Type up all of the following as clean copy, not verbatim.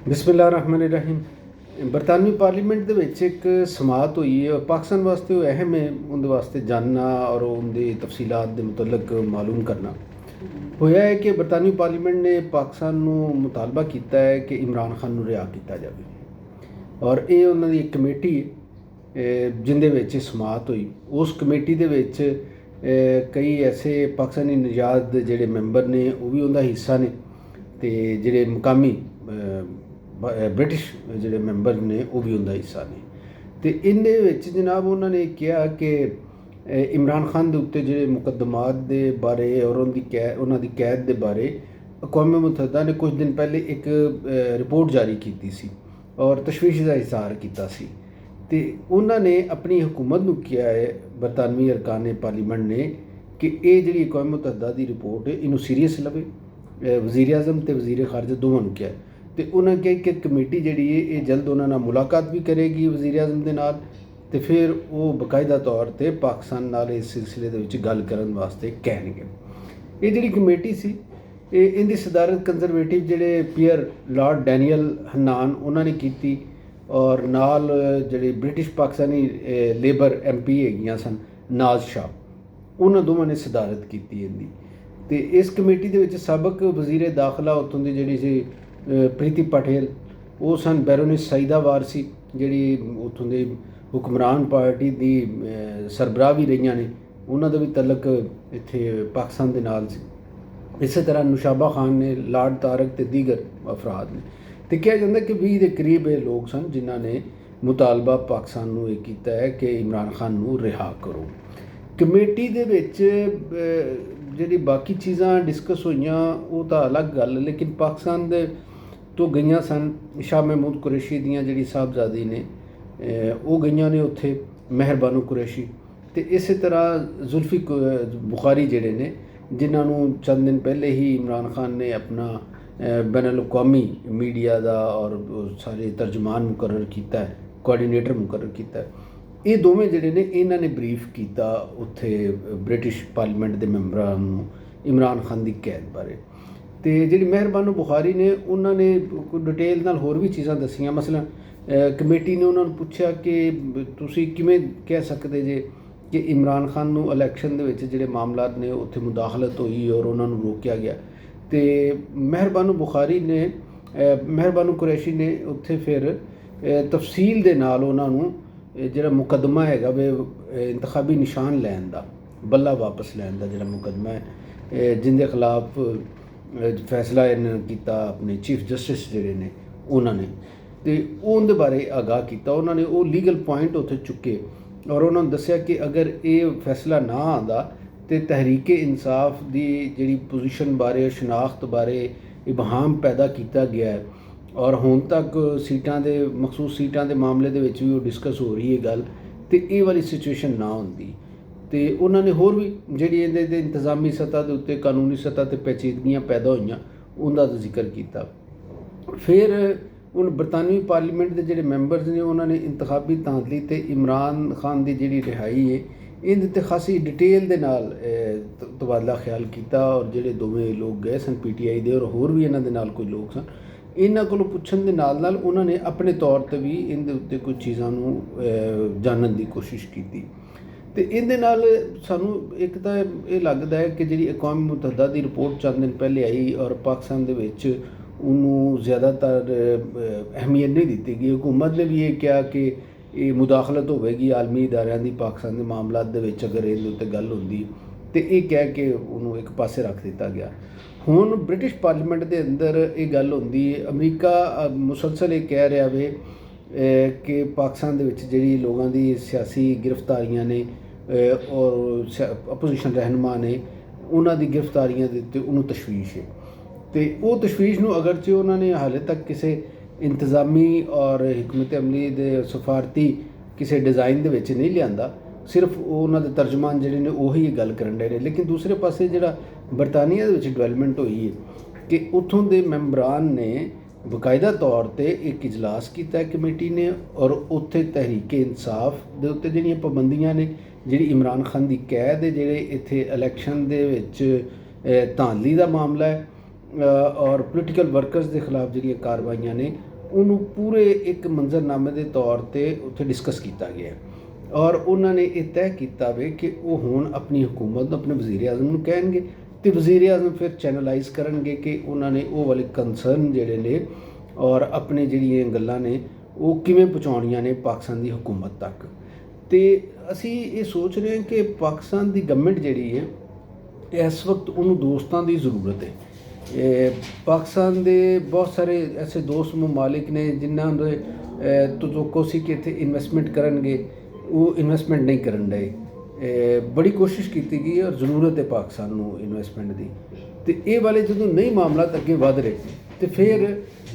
ਬਿਸਮਿਲ੍ਲਾਹਿਰ ਰਹਿਮਾਨਿਰ ਰਹੀਮ। ਬਰਤਾਨਵੀ ਪਾਰਲੀਮੈਂਟ ਦੇ ਵਿੱਚ ਇੱਕ ਸਮਾਤ ਹੋਈ ਹੈ ਔਰ ਪਾਕਿਸਤਾਨ ਵਾਸਤੇ ਉਹ ਅਹਿਮ ਹੈ। ਉਹਦੇ ਵਾਸਤੇ ਜਾਨਣਾ ਔਰ ਉਹਦੀ ਤਫਸੀਲਾਤ ਦੇ ਮੁਤਲਕ ਮਾਲੂਮ ਕਰਨਾ ਹੋਇਆ ਹੈ ਕਿ ਬਰਤਾਨਵੀ ਪਾਰਲੀਮੈਂਟ ਨੇ ਪਾਕਿਸਤਾਨ ਨੂੰ ਮੁਤਾਲਬਾ ਕੀਤਾ ਹੈ ਕਿ ਇਮਰਾਨ ਖਾਨ ਨੂੰ ਰਿਹਾਅ ਕੀਤਾ ਜਾਵੇ ਔਰ ਇਹ ਉਹਨਾਂ ਦੀ ਇੱਕ ਕਮੇਟੀ ਜਿਹਦੇ ਵਿੱਚ ਸਮਾਤ ਹੋਈ। ਉਸ ਕਮੇਟੀ ਦੇ ਵਿੱਚ ਕਈ ਐਸੇ ਪਾਕਿਸਤਾਨੀ ਨਿਜਾਤ ਦੇ ਜਿਹੜੇ ਮੈਂਬਰ ਨੇ ਉਹ ਵੀ ਉਹਦਾ ਹਿੱਸਾ ਨੇ ਅਤੇ ਜਿਹੜੇ ਮੁਕਾਮੀ ਬ੍ਰਿਟਿਸ਼ ਜਿਹੜੇ ਮੈਂਬਰ ਨੇ ਉਹ ਵੀ ਉਹਦਾ ਹਿੱਸਾ ਨੇ। ਅਤੇ ਇਹਦੇ ਵਿੱਚ ਜਨਾਬ ਉਹਨਾਂ ਨੇ ਕਿਹਾ ਕਿ ਇਮਰਾਨ ਖਾਨ ਦੇ ਉੱਤੇ ਜਿਹੜੇ ਮੁਕੱਦਮਾਤ ਦੇ ਬਾਰੇ ਔਰ ਉਹਨਾਂ ਦੀ ਕੈਦ ਦੇ ਬਾਰੇ ਅਕਵਾਮ ਮੁਤੱਹਦਾ ਨੇ ਕੁਝ ਦਿਨ ਪਹਿਲੇ ਇੱਕ ਰਿਪੋਰਟ ਜਾਰੀ ਕੀਤੀ ਸੀ ਔਰ ਤਸ਼ਵੀਸ਼ ਦਾ ਇਜ਼ਹਾਰ ਕੀਤਾ ਸੀ। ਅਤੇ ਉਹਨਾਂ ਨੇ ਆਪਣੀ ਹਕੂਮਤ ਨੂੰ ਕਿਹਾ ਹੈ, ਬਰਤਾਨਵੀ ਅਰਕਾਨ ਪਾਰਲੀਮੈਂਟ ਨੇ, ਕਿ ਇਹ ਜਿਹੜੀ ਅਕਵਾਮ ਮੁਤੱਹਦਾ ਦੀ ਰਿਪੋਰਟ ਹੈ ਇਹਨੂੰ ਸੀਰੀਅਸ ਲਵੇ। ਵਜ਼ੀਰ ਆਜ਼ਮ ਅਤੇ ਵਜ਼ੀਰ ਖਾਰਜਾ ਦੋਵਾਂ ਨੂੰ ਕਿਹਾ ਅਤੇ ਉਹਨਾਂ ਕਿਹਾ ਕਿ ਕਮੇਟੀ ਜਿਹੜੀ ਹੈ ਇਹ ਜਲਦ ਉਹਨਾਂ ਨਾਲ ਮੁਲਾਕਾਤ ਵੀ ਕਰੇਗੀ ਵਜ਼ੀਰ ਆਜ਼ਮ ਦੇ ਨਾਲ, ਅਤੇ ਫਿਰ ਉਹ ਬਾਕਾਇਦਾ ਤੌਰ 'ਤੇ ਪਾਕਿਸਤਾਨ ਨਾਲ ਇਸ ਸਿਲਸਿਲੇ ਦੇ ਵਿੱਚ ਗੱਲ ਕਰਨ ਵਾਸਤੇ ਕਹਿਣਗੇ। ਇਹ ਜਿਹੜੀ ਕਮੇਟੀ ਸੀ ਇਹਦੀ ਸਦਾਰਤ ਕੰਜ਼ਰਵੇਟਿਵ ਜਿਹੜੇ ਪੀਅਰ ਲਾਰਡ ਡੈਨੀਅਲ ਹੰਨਾਨ ਉਹਨਾਂ ਨੇ ਕੀਤੀ ਔਰ ਨਾਲ ਜਿਹੜੇ ਬ੍ਰਿਟਿਸ਼ ਪਾਕਿਸਤਾਨੀ ਲੇਬਰ MP ਹੈਗੀਆਂ ਸਨ ਨਾਜ਼ ਸ਼ਾਹ, ਉਹਨਾਂ ਦੋਵਾਂ ਨੇ ਸਦਾਰਤ ਕੀਤੀ ਇਹਦੀ। ਅਤੇ ਇਸ ਕਮੇਟੀ ਦੇ ਵਿੱਚ ਸਾਬਕ ਵਜ਼ੀਰ ਦਾਖਲਾ ਉੱਥੋਂ ਦੀ ਜਿਹੜੀ ਸੀ ਪ੍ਰੀਤੀ ਪਟੇਲ, ਉਹ ਸਨ। ਬੈਰੋਨਿਸ ਸਈਦਾ ਵਾਰਸੀ ਜਿਹੜੀ ਉੱਥੋਂ ਦੇ ਹੁਕਮਰਾਨ ਪਾਰਟੀ ਦੀ ਸਰਬਰਾਹ ਵੀ ਰਹੀਆਂ ਨੇ, ਉਹਨਾਂ ਦਾ ਵੀ ਤਲਕ ਇੱਥੇ ਪਾਕਿਸਤਾਨ ਦੇ ਨਾਲ ਸੀ। ਇਸੇ ਤਰ੍ਹਾਂ ਨੁਸ਼ਾਬਾ ਖਾਨ ਨੇ, ਲਾਰਡ ਤਾਰਕ ਅਤੇ ਦੀਗਰ ਅਫਰਾਦ ਨੇ। ਅਤੇ ਕਿਹਾ ਜਾਂਦਾ ਕਿ 20 ਦੇ ਕਰੀਬ ਇਹ ਲੋਕ ਸਨ ਜਿਨ੍ਹਾਂ ਨੇ ਮੁਤਾਲਬਾ ਪਾਕਿਸਤਾਨ ਨੂੰ ਇਹ ਕੀਤਾ ਹੈ ਕਿ ਇਮਰਾਨ ਖਾਨ ਨੂੰ ਰਿਹਾਅ ਕਰੋ। ਕਮੇਟੀ ਦੇ ਵਿੱਚ ਜਿਹੜੀ ਬਾਕੀ ਚੀਜ਼ਾਂ ਡਿਸਕਸ ਹੋਈਆਂ ਉਹ ਤਾਂ ਅਲੱਗ ਗੱਲ, ਲੇਕਿਨ ਪਾਕਿਸਤਾਨ ਦੇ ਤੋਂ ਗਈਆਂ ਸਨ ਸ਼ਾਹ ਮਹਿਮੂਦ ਕੁਰੈਸ਼ੀ ਦੀਆਂ ਜਿਹੜੀ ਸਾਹਿਬਜ਼ਾਦੀ ਨੇ ਉਹ ਗਈਆਂ ਨੇ ਉੱਥੇ, ਮਹਿਰ ਬਾਨੋ ਕੁਰੈਸ਼ੀ, ਅਤੇ ਇਸੇ ਤਰ੍ਹਾਂ ਜ਼ੁਲਫੀ ਬੁਖਾਰੀ ਜਿਹੜੇ ਨੇ ਜਿਨ੍ਹਾਂ ਨੂੰ ਚੰਦ ਦਿਨ ਪਹਿਲੇ ਹੀ ਇਮਰਾਨ ਖਾਨ ਨੇ ਆਪਣਾ ਬੈਨ ਅਲ-ਅਕਵਾਮੀ ਮੀਡੀਆ ਦਾ ਔਰ ਸਾਰੇ ਤਰਜਮਾਨ ਮੁਕਰਰ ਕੀਤਾ ਹੈ, ਕੋਆਰਡੀਨੇਟਰ ਮੁਕਰਰ ਕੀਤਾ ਹੈ। ਇਹ ਦੋਵੇਂ ਜਿਹੜੇ ਨੇ ਇਹਨਾਂ ਨੇ ਬਰੀਫ ਕੀਤਾ ਉੱਥੇ ਬ੍ਰਿਟਿਸ਼ ਪਾਰਲੀਮੈਂਟ ਦੇ ਮੈਂਬਰਾਂ ਨੂੰ ਇਮਰਾਨ ਖਾਨ ਦੀ ਕੈਦ ਬਾਰੇ। ਅਤੇ ਜਿਹੜੀ ਮਹਿਰ ਬਾਨੋ ਬੁਖਾਰੀ ਨੇ ਉਹਨਾਂ ਨੇ ਕੋਈ ਡਿਟੇਲ ਨਾਲ ਹੋਰ ਵੀ ਚੀਜ਼ਾਂ ਦੱਸੀਆਂ। ਮਸਲਾ ਕਮੇਟੀ ਨੇ ਉਹਨਾਂ ਨੂੰ ਪੁੱਛਿਆ ਕਿ ਤੁਸੀਂ ਕਿਵੇਂ ਕਹਿ ਸਕਦੇ ਜੇ ਕਿ ਇਮਰਾਨ ਖਾਨ ਨੂੰ ਇਲੈਕਸ਼ਨ ਦੇ ਵਿੱਚ ਜਿਹੜੇ ਮਾਮਲਾਤ ਨੇ ਉੱਥੇ ਮੁਦਾਖਲਤ ਹੋਈ ਔਰ ਉਹਨਾਂ ਨੂੰ ਰੋਕਿਆ ਗਿਆ। ਅਤੇ ਮਹਿਰ ਬਾਨੋ ਬੁਖਾਰੀ ਨੇ, ਮਹਿਰ ਬਾਨੋ ਕੁਰੈਸ਼ੀ ਨੇ ਉੱਥੇ ਫਿਰ ਤਫਸੀਲ ਦੇ ਨਾਲ ਉਹਨਾਂ ਨੂੰ ਜਿਹੜਾ ਮੁਕੱਦਮਾ ਹੈਗਾ ਵੇ ਇੰਤਖਾਬੀ ਨਿਸ਼ਾਨ ਲੈਣ ਦਾ, ਬੱਲਾ ਵਾਪਸ ਲੈਣ ਦਾ ਜਿਹੜਾ ਮੁਕੱਦਮਾ ਹੈ ਜਿਹਦੇ ਖਿਲਾਫ ਫੈਸਲਾ ਇਹਨਾਂ ਕੀਤਾ ਆਪਣੇ ਚੀਫ ਜਸਟਿਸ ਜਿਹੜੇ ਨੇ ਉਹਨਾਂ ਨੇ, ਅਤੇ ਉਹਦੇ ਬਾਰੇ ਆਗਾਹ ਕੀਤਾ। ਉਹਨਾਂ ਨੇ ਉਹ ਲੀਗਲ ਪੁਆਇੰਟ ਉੱਥੇ ਚੁੱਕੇ ਔਰ ਉਹਨਾਂ ਨੂੰ ਦੱਸਿਆ ਕਿ ਅਗਰ ਇਹ ਫੈਸਲਾ ਨਾ ਆਉਂਦਾ ਅਤੇ ਤਹਿਰੀਕ ਇਨਸਾਫ ਦੀ ਜਿਹੜੀ ਪੋਜੀਸ਼ਨ ਬਾਰੇ, ਸ਼ਨਾਖਤ ਬਾਰੇ ਇਬਹਾਮ ਪੈਦਾ ਕੀਤਾ ਗਿਆ ਹੈ ਔਰ ਹੁਣ ਤੱਕ ਸੀਟਾਂ ਦੇ ਮਖਸੂਸ ਸੀਟਾਂ ਦੇ ਮਾਮਲੇ ਦੇ ਵਿੱਚ ਵੀ ਉਹ ਡਿਸਕਸ ਹੋ ਰਹੀ ਹੈ ਗੱਲ, ਅਤੇ ਇਹ ਵਾਲੀ ਸਿਚੁਏਸ਼ਨ ਨਾ ਹੁੰਦੀ। ਅਤੇ ਉਹਨਾਂ ਨੇ ਹੋਰ ਵੀ ਜਿਹੜੀ ਇਹਦੇ ਦੇ ਇੰਤਜ਼ਾਮੀ ਸਤ੍ਹਾ ਦੇ ਉੱਤੇ, ਕਾਨੂੰਨੀ ਸਤ੍ਹਾ 'ਤੇ ਪੇਚੀਦਗੀਆਂ ਪੈਦਾ ਹੋਈਆਂ ਉਹਦਾ ਜ਼ਿਕਰ ਕੀਤਾ। ਫਿਰ ਹੁਣ ਬਰਤਾਨਵੀ ਪਾਰਲੀਮੈਂਟ ਦੇ ਜਿਹੜੇ ਮੈਂਬਰਸ ਨੇ ਉਹਨਾਂ ਨੇ ਇੰਤਖਾਬੀ ਧਾਂਦਲੀ ਅਤੇ ਇਮਰਾਨ ਖਾਨ ਦੀ ਜਿਹੜੀ ਰਿਹਾਈ ਹੈ ਇਹਦੇ 'ਤੇ ਖਾਸੀ ਡਿਟੇਲ ਦੇ ਨਾਲ ਤਬਾਦਲਾ ਖਿਆਲ ਕੀਤਾ ਔਰ ਜਿਹੜੇ ਦੋਵੇਂ ਲੋਕ ਗਏ ਸਨ PTI ਦੇ ਔਰ ਹੋਰ ਵੀ ਇਹਨਾਂ ਦੇ ਨਾਲ ਕੋਈ ਲੋਕ ਸਨ, ਇਹਨਾਂ ਕੋਲੋਂ ਪੁੱਛਣ ਦੇ ਨਾਲ ਨਾਲ ਉਹਨਾਂ ਨੇ ਆਪਣੇ ਤੌਰ 'ਤੇ ਵੀ ਇਹਦੇ ਉੱਤੇ ਕੁਝ ਚੀਜ਼ਾਂ ਨੂੰ ਜਾਣਨ ਦੀ ਕੋਸ਼ਿਸ਼ ਕੀਤੀ। ਅਤੇ ਇਹਦੇ ਨਾਲ ਸਾਨੂੰ ਇੱਕ ਤਾਂ ਇਹ ਲੱਗਦਾ ਹੈ ਕਿ ਜਿਹੜੀ ਅਕਵਾਮ ਮੁਤੱਹਦਾ ਦੀ ਰਿਪੋਰਟ ਚੰਦ ਦਿਨ ਪਹਿਲੇ ਆਈ ਔਰ ਪਾਕਿਸਤਾਨ ਦੇ ਵਿੱਚ ਉਹਨੂੰ ਜ਼ਿਆਦਾਤਰ ਅਹਿਮੀਅਤ ਨਹੀਂ ਦਿੱਤੀ ਗਈ। ਹਕੂਮਤ ਨੇ ਵੀ ਇਹ ਕਿਹਾ ਕਿ ਇਹ ਮੁਦਾਖਲਤ ਹੋਵੇਗੀ ਆਲਮੀ ਇਦਾਰਿਆਂ ਦੀ ਪਾਕਿਸਤਾਨ ਦੇ ਮਾਮਲਾਤ ਦੇ ਵਿੱਚ ਅਗਰ ਇਹਦੇ ਉੱਤੇ ਗੱਲ ਹੁੰਦੀ, ਅਤੇ ਇਹ ਕਹਿ ਕੇ ਉਹਨੂੰ ਇੱਕ ਪਾਸੇ ਰੱਖ ਦਿੱਤਾ ਗਿਆ। ਹੁਣ ਬ੍ਰਿਟਿਸ਼ ਪਾਰਲੀਮੈਂਟ ਦੇ ਅੰਦਰ ਇਹ ਗੱਲ ਹੁੰਦੀ ਹੈ, ਅਮਰੀਕਾ ਮੁਸਲਸਲ ਇਹ ਕਹਿ ਰਿਹਾ ਵੇ ਕਿ ਪਾਕਿਸਤਾਨ ਦੇ ਵਿੱਚ ਜਿਹੜੀ ਲੋਕਾਂ ਦੀ ਸਿਆਸੀ ਗ੍ਰਿਫਤਾਰੀਆਂ ਨੇ ਔਰ ਅਪੋਜੀਸ਼ਨ ਰਹਿਨੁਮਾ ਨੇ ਉਹਨਾਂ ਦੀ ਗ੍ਰਿਫਤਾਰੀਆਂ ਦੇ ਉੱਤੇ ਉਹਨੂੰ ਤਸ਼ਵੀਸ਼ ਹੈ। ਅਤੇ ਉਹ ਤਸ਼ਵੀਸ਼ ਨੂੰ ਅਗਰਚੇ ਉਹਨਾਂ ਨੇ ਹਾਲੇ ਤੱਕ ਕਿਸੇ ਇੰਤਜ਼ਾਮੀ ਔਰ ਹਕਮਤ ਅਮਲੀ ਦੇ ਸਫਾਰਤੀ ਕਿਸੇ ਡਿਜ਼ਾਈਨ ਦੇ ਵਿੱਚ ਨਹੀਂ ਲਿਆਂਦਾ, ਸਿਰਫ ਉਹਨਾਂ ਦੇ ਤਰਜਮਾਨ ਜਿਹੜੇ ਨੇ ਉਹੀ ਗੱਲ ਕਰਨ ਡੇ ਰਹੇ। ਲੇਕਿਨ ਦੂਸਰੇ ਪਾਸੇ ਜਿਹੜਾ ਬਰਤਾਨੀਆ ਦੇ ਵਿੱਚ ਡਿਵੈਲਪਮੈਂਟ ਹੋਈ ਹੈ ਕਿ ਉੱਥੋਂ ਦੇ ਮੈਂਬਰਾਨ ਨੇ ਬਾਕਾਇਦਾ ਤੌਰ 'ਤੇ ਇੱਕ ਇਜਲਾਸ ਕੀਤਾ ਕਮੇਟੀ ਨੇ ਔਰ ਉੱਥੇ ਤਹਿਰੀਕ ਇਨਸਾਫ ਦੇ ਉੱਤੇ ਜਿਹੜੀਆਂ ਪਾਬੰਦੀਆਂ ਨੇ, ਜਿਹੜੀ ਇਮਰਾਨ ਖਾਨ ਦੀ ਕੈਦ ਹੈ, ਜਿਹੜੇ ਇੱਥੇ ਇਲੈਕਸ਼ਨ ਦੇ ਵਿੱਚ ਧਾਂਦਲੀ ਦਾ ਮਾਮਲਾ ਹੈ ਔਰ ਪੋਲੀਟੀਕਲ ਵਰਕਰਸ ਦੇ ਖਿਲਾਫ ਜਿਹੜੀਆਂ ਕਾਰਵਾਈਆਂ ਨੇ ਉਹਨੂੰ ਪੂਰੇ ਇੱਕ ਮੰਜ਼ਰਨਾਮੇ ਦੇ ਤੌਰ 'ਤੇ ਉੱਥੇ ਡਿਸਕਸ ਕੀਤਾ ਗਿਆ ਔਰ ਉਹਨਾਂ ਨੇ ਇਹ ਤੈਅ ਕੀਤਾ ਵੇ ਕਿ ਉਹ ਹੁਣ ਆਪਣੀ ਹਕੂਮਤ ਨੂੰ ਆਪਣੇ ਵਜ਼ੀਰ ਆਜ਼ਮ ਨੂੰ ਕਹਿਣਗੇ ਅਤੇ ਵਜ਼ੀਰ ਆਜ਼ਮ ਫਿਰ ਚੈਨਲਾਈਜ਼ ਕਰਨਗੇ ਕਿ ਉਹਨਾਂ ਨੇ ਉਹ ਵਾਲੇ ਕੰਸਰਨ ਜਿਹੜੇ ਨੇ ਔਰ ਆਪਣੇ ਜਿਹੜੀਆਂ ਗੱਲਾਂ ਨੇ ਉਹ ਕਿਵੇਂ ਪਹੁੰਚਾਉਣੀਆਂ ਨੇ ਪਾਕਿਸਤਾਨ ਦੀ ਹਕੂਮਤ ਤੱਕ। ਅਤੇ ਅਸੀਂ ਇਹ ਸੋਚ ਰਹੇ ਹਾਂ ਕਿ ਪਾਕਿਸਤਾਨ ਦੀ ਗਵਰਨਮੈਂਟ ਜਿਹੜੀ ਹੈ ਇਸ ਵਕਤ ਉਹਨੂੰ ਦੋਸਤਾਂ ਦੀ ਜ਼ਰੂਰਤ ਹੈ। ਪਾਕਿਸਤਾਨ ਦੇ ਬਹੁਤ ਸਾਰੇ ਐਸੇ ਦੋਸਤ ਮਮਾਲਿਕ ਨੇ ਜਿਨ੍ਹਾਂ ਦੇ ਤਵੱਕੋ ਸੀ ਕਿ ਇੱਥੇ ਇਨਵੈਸਟਮੈਂਟ ਕਰਨਗੇ, ਉਹ ਇਨਵੈਸਟਮੈਂਟ ਨਹੀਂ ਕਰਨ ਡਏ। ਬੜੀ ਕੋਸ਼ਿਸ਼ ਕੀਤੀ ਗਈ ਔਰ ਜ਼ਰੂਰਤ ਹੈ ਪਾਕਿਸਤਾਨ ਨੂੰ ਇਨਵੈਸਟਮੈਂਟ ਦੀ, ਅਤੇ ਇਹ ਵਾਲੇ ਜਦੋਂ ਨਹੀਂ ਮਾਮਲਾ ਅੱਗੇ ਵੱਧ ਰਹੇ ਅਤੇ ਫਿਰ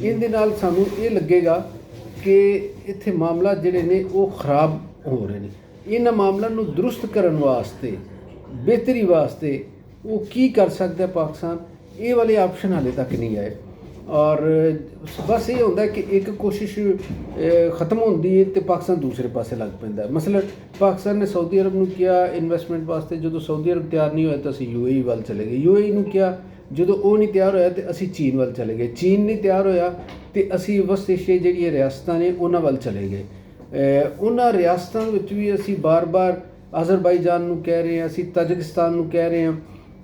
ਇਹਦੇ ਨਾਲ ਸਾਨੂੰ ਇਹ ਲੱਗੇਗਾ ਕਿ ਇੱਥੇ ਮਾਮਲਾ ਜਿਹੜੇ ਨੇ ਉਹ ਖਰਾਬ ਹੋ ਰਹੇ ਨੇ। ਇਹਨਾਂ ਮਾਮਲਿਆਂ ਨੂੰ ਦਰੁਸਤ ਕਰਨ ਵਾਸਤੇ, ਬਿਹਤਰੀ ਵਾਸਤੇ ਉਹ ਕੀ ਕਰ ਸਕਦਾ ਪਾਕਿਸਤਾਨ, ਇਹ ਵਾਲੇ ਆਪਸ਼ਨ ਹਾਲੇ ਤੱਕ ਨਹੀਂ ਆਏ। ਔਰ ਬਸ ਇਹ ਹੁੰਦਾ ਕਿ ਇੱਕ ਕੋਸ਼ਿਸ਼ ਖਤਮ ਹੁੰਦੀ ਹੈ ਅਤੇ ਪਾਕਿਸਤਾਨ ਦੂਸਰੇ ਪਾਸੇ ਲੱਗ ਪੈਂਦਾ। ਮਸਲਨ ਪਾਕਿਸਤਾਨ ਨੇ ਸਾਊਦੀ ਅਰਬ ਨੂੰ ਕਿਹਾ ਇਨਵੈਸਟਮੈਂਟ ਵਾਸਤੇ, ਜਦੋਂ ਸਾਊਦੀ ਅਰਬ ਤਿਆਰ ਨਹੀਂ ਹੋਇਆ ਤਾਂ ਅਸੀਂ UAE ਵੱਲ ਚਲੇ ਗਏ। UAE ਨੂੰ ਕਿਹਾ, ਜਦੋਂ ਉਹ ਨਹੀਂ ਤਿਆਰ ਹੋਇਆ ਤਾਂ ਅਸੀਂ ਚੀਨ ਵੱਲ ਚਲੇ ਗਏ। ਚੀਨ ਨਹੀਂ ਤਿਆਰ ਹੋਇਆ ਅਤੇ ਅਸੀਂ ਵਸਤ ਏਸ਼ੀਆ ਜਿਹੜੀਆਂ ਰਿਆਸਤਾਂ ਨੇ ਉਹਨਾਂ ਵੱਲ ਚਲੇ ਗਏ। ਉਹਨਾਂ ਰਿਆਸਤਾਂ ਵਿੱਚ ਵੀ ਅਸੀਂ ਬਾਰ-ਬਾਰ ਅਜ਼ਰਬਾਈਜਾਨ ਨੂੰ ਕਹਿ ਰਹੇ ਹਾਂ, ਅਸੀਂ ਤਜਿਕਸਤਾਨ ਨੂੰ ਕਹਿ ਰਹੇ ਹਾਂ,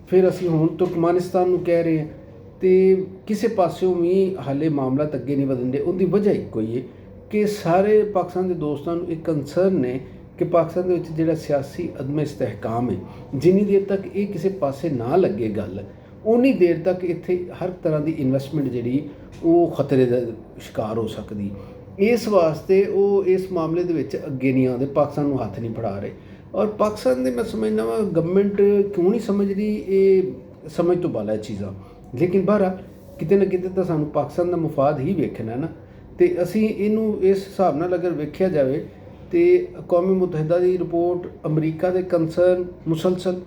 ਫਿਰ ਅਸੀਂ ਹੁਣ ਤੁਰਕਮਾਨਿਸਤਾਨ ਨੂੰ ਕਹਿ ਰਹੇ ਹਾਂ, ਅਤੇ ਕਿਸੇ ਪਾਸਿਓਂ ਵੀ ਹਾਲੇ ਮਾਮਲਾ ਅੱਗੇ ਨਹੀਂ ਵਧਣ ਦੇ। ਉਹਦੀ ਵਜ੍ਹਾ ਇੱਕੋ ਹੀ ਹੈ ਕਿ ਸਾਰੇ ਪਾਕਿਸਤਾਨ ਦੇ ਦੋਸਤਾਂ ਨੂੰ ਇੱਕ ਕੰਸਰਨ ਨੇ ਕਿ ਪਾਕਿਸਤਾਨ ਦੇ ਵਿੱਚ ਜਿਹੜਾ ਸਿਆਸੀ ਅਦਮ ਇਸਤਹਿਕਾਮ ਹੈ, ਜਿੰਨੀ ਦੇਰ ਤੱਕ ਇਹ ਕਿਸੇ ਪਾਸੇ ਨਾ ਲੱਗੇ ਗੱਲ, ਉਨੀ ਦੇਰ ਤੱਕ ਇੱਥੇ ਹਰ ਤਰ੍ਹਾਂ ਦੀ ਇਨਵੈਸਟਮੈਂਟ ਜਿਹੜੀ ਉਹ ਖਤਰੇ ਦਾ ਸ਼ਿਕਾਰ ਹੋ ਸਕਦੀ। ਇਸ ਵਾਸਤੇ ਉਹ ਇਸ ਮਾਮਲੇ ਦੇ ਵਿੱਚ ਅੱਗੇ ਨਹੀਂ ਆਉਂਦੇ, ਪਾਕਿਸਤਾਨ ਨੂੰ ਹੱਥ ਨਹੀਂ ਫੜਾ ਰਹੇ। ਔਰ ਪਾਕਿਸਤਾਨ ਦੇ ਮੈਂ ਸਮਝਦਾ ਵਾਂ ਗਵਰਨਮੈਂਟ ਕਿਉਂ ਨਹੀਂ ਸਮਝਦੀ, ਇਹ ਸਮਝ ਤੋਂ ਬਾਹਰ ਹੈ ਚੀਜ਼ਾਂ। ਲੇਕਿਨ ਬਹਰਹਾਲ ਕਿਤੇ ਨਾ ਕਿਤੇ ਤਾਂ ਸਾਨੂੰ ਪਾਕਿਸਤਾਨ ਦਾ ਮੁਫਾਦ ਹੀ ਵੇਖਣਾ ਨਾ, ਅਤੇ ਅਸੀਂ ਇਹਨੂੰ ਇਸ ਹਿਸਾਬ ਨਾਲ ਅਗਰ ਵੇਖਿਆ ਜਾਵੇ ਤਾਂ ਅਕਵਾਮ ਮੁਤਹਿਦਾ ਦੀ ਰਿਪੋਰਟ, ਅਮਰੀਕਾ ਦੇ ਕੰਸਰਨ ਮੁਸਲਸਲ,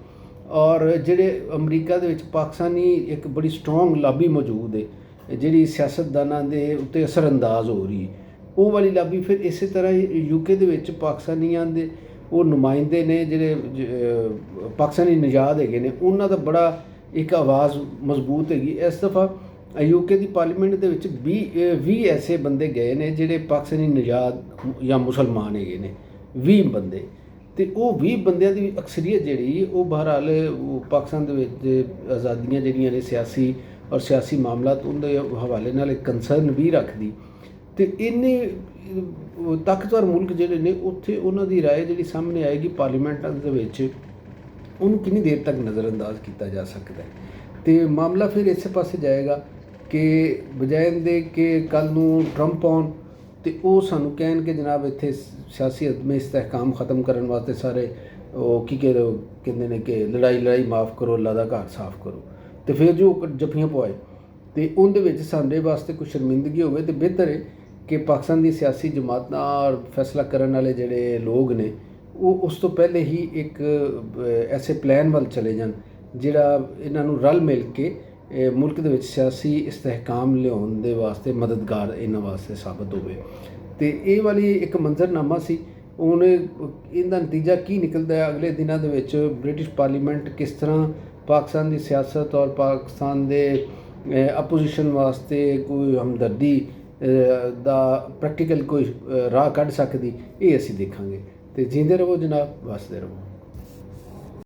ਔਰ ਜਿਹੜੇ ਅਮਰੀਕਾ ਦੇ ਵਿੱਚ ਪਾਕਿਸਤਾਨੀ ਇੱਕ ਬੜੀ ਸਟਰੋਂਗ ਲਾਬੀ ਮੌਜੂਦ ਹੈ ਜਿਹੜੀ ਸਿਆਸਤਦਾਨਾਂ ਦੇ ਉੱਤੇ ਅਸਰਅੰਦਾਜ਼ ਹੋ ਰਹੀ, ਉਹ ਵਾਲੀ ਲਾਬੀ। ਫਿਰ ਇਸੇ ਤਰ੍ਹਾਂ UK ਦੇ ਵਿੱਚ ਪਾਕਿਸਤਾਨੀਆਂ ਦੇ ਉਹ ਨੁਮਾਇੰਦੇ ਨੇ ਜਿਹੜੇ ਪਾਕਿਸਤਾਨੀ ਨਿਜਾਦ ਹੈਗੇ ਨੇ, ਉਹਨਾਂ ਦਾ ਬੜਾ ਇੱਕ ਆਵਾਜ਼ ਮਜ਼ਬੂਤ ਹੈਗੀ। ਇਸ ਦਫਾ UK ਦੀ ਪਾਰਲੀਮੈਂਟ ਦੇ ਵਿੱਚ 20 ਐਸੇ ਬੰਦੇ ਗਏ ਨੇ ਜਿਹੜੇ ਪਾਕਿਸਤਾਨੀ ਨਿਜਾਦ ਜਾਂ ਮੁਸਲਮਾਨ ਹੈਗੇ ਨੇ, 20 ਬੰਦੇ, ਅਤੇ ਉਹ 20 ਬੰਦਿਆਂ ਦੀ ਅਕਸਰੀਅਤ ਜਿਹੜੀ ਉਹ ਬਹਰਹਾਲ ਉਹ ਪਾਕਿਸਤਾਨ ਦੇ ਵਿੱਚ ਆਜ਼ਾਦੀਆਂ ਜਿਹੜੀਆਂ ਨੇ ਸਿਆਸੀ ਔਰ ਸਿਆਸੀ ਮਾਮਲਾਤ ਉਹਦੇ ਹਵਾਲੇ ਨਾਲ ਇੱਕ ਕੰਸਰਨ ਵੀ ਰੱਖਦੀ। ਅਤੇ ਇੰਨੇ ਤਾਕਤਵਰ ਮੁਲਕ ਜਿਹੜੇ ਨੇ ਉੱਥੇ ਉਹਨਾਂ ਦੀ ਰਾਏ ਜਿਹੜੀ ਸਾਹਮਣੇ ਆਏਗੀ ਪਾਰਲੀਮੈਂਟਾਂ ਦੇ ਵਿੱਚ, ਉਹਨੂੰ ਕਿੰਨੀ ਦੇਰ ਤੱਕ ਨਜ਼ਰਅੰਦਾਜ਼ ਕੀਤਾ ਜਾ ਸਕਦਾ ਹੈ। ਅਤੇ ਮਾਮਲਾ ਫਿਰ ਇਸੇ ਪਾਸੇ ਜਾਏਗਾ ਕਿ ਬਜਾਏ ਦੇ ਕਿ ਕੱਲ੍ਹ ਨੂੰ ਟਰੰਪ ਆਉਣ ਅਤੇ ਉਹ ਸਾਨੂੰ ਕਹਿਣ ਕਿ ਜਨਾਬ ਇੱਥੇ ਸਿਆਸੀ ਅਦਮ ਇਸਤਹਿਕਾਮ ਖ਼ਤਮ ਕਰਨ ਵਾਸਤੇ ਸਾਰੇ ਉਹ ਕਹਿੰਦੇ ਨੇ ਕਿ ਲੜਾਈ ਮਾफ़ ਕਰੋ, ਅੱਲਾ ਦਾ ਘਰ ਸਾਫ਼ ਕਰੋ, ਅਤੇ ਫਿਰ ਜੋ ਜੱਫੀਆਂ ਪਵਾਏ ਅਤੇ ਉਹਦੇ ਵਿੱਚ ਸਾਡੇ ਵਾਸਤੇ ਕੋਈ ਸ਼ਰਮਿੰਦਗੀ ਹੋਵੇ ਤਾਂ ਬਿਹਤਰ ਹੈ ਕਿ ਪਾਕਿਸਤਾਨ ਦੀ ਸਿਆਸੀ ਜਮਾਤਾਂ ਔਰ ਫੈਸਲਾ ਕਰਨ ਵਾਲੇ ਜਿਹੜੇ ਲੋਕ ਨੇ ਉਹ ਉਸ ਤੋਂ ਪਹਿਲੇ ਹੀ ਇੱਕ ਐਸੇ ਪਲਾਨ ਵੱਲ ਚਲੇ ਜਾਣ ਜਿਹੜਾ ਇਹਨਾਂ ਨੂੰ ਰਲ ਮਿਲ ਕੇ ਮੁਲਕ ਦੇ ਵਿੱਚ ਸਿਆਸੀ ਇਸਤਹਿਕਾਮ ਲਿਆਉਣ ਦੇ ਵਾਸਤੇ ਮਦਦਗਾਰ ਇਹਨਾਂ ਵਾਸਤੇ ਸਾਬਤ ਹੋਵੇ। ਅਤੇ ਇਹ ਵਾਲੀ ਇੱਕ ਮੰਜ਼ਰਨਾਮਾ ਸੀ। ਹੁਣ ਇਹਦਾ ਨਤੀਜਾ ਕੀ ਨਿਕਲਦਾ ਹੈ ਅਗਲੇ ਦਿਨਾਂ ਦੇ ਵਿੱਚ, ਬ੍ਰਿਟਿਸ਼ ਪਾਰਲੀਮੈਂਟ ਕਿਸ ਤਰ੍ਹਾਂ ਪਾਕਿਸਤਾਨ ਦੀ ਸਿਆਸਤ ਔਰ ਪਾਕਿਸਤਾਨ ਦੇ ਅਪੋਜੀਸ਼ਨ ਵਾਸਤੇ ਕੋਈ ਹਮਦਰਦੀ ਦਾ ਪ੍ਰੈਕਟੀਕਲ ਕੋਈ ਰਾਹ ਕੱਢ ਸਕਦੀ, ਇਹ ਅਸੀਂ ਦੇਖਾਂਗੇ। ਅਤੇ ਜੀਂਦੇ ਰਹੋ ਜਨਾਬ, ਵਸਦੇ ਰਹੋ।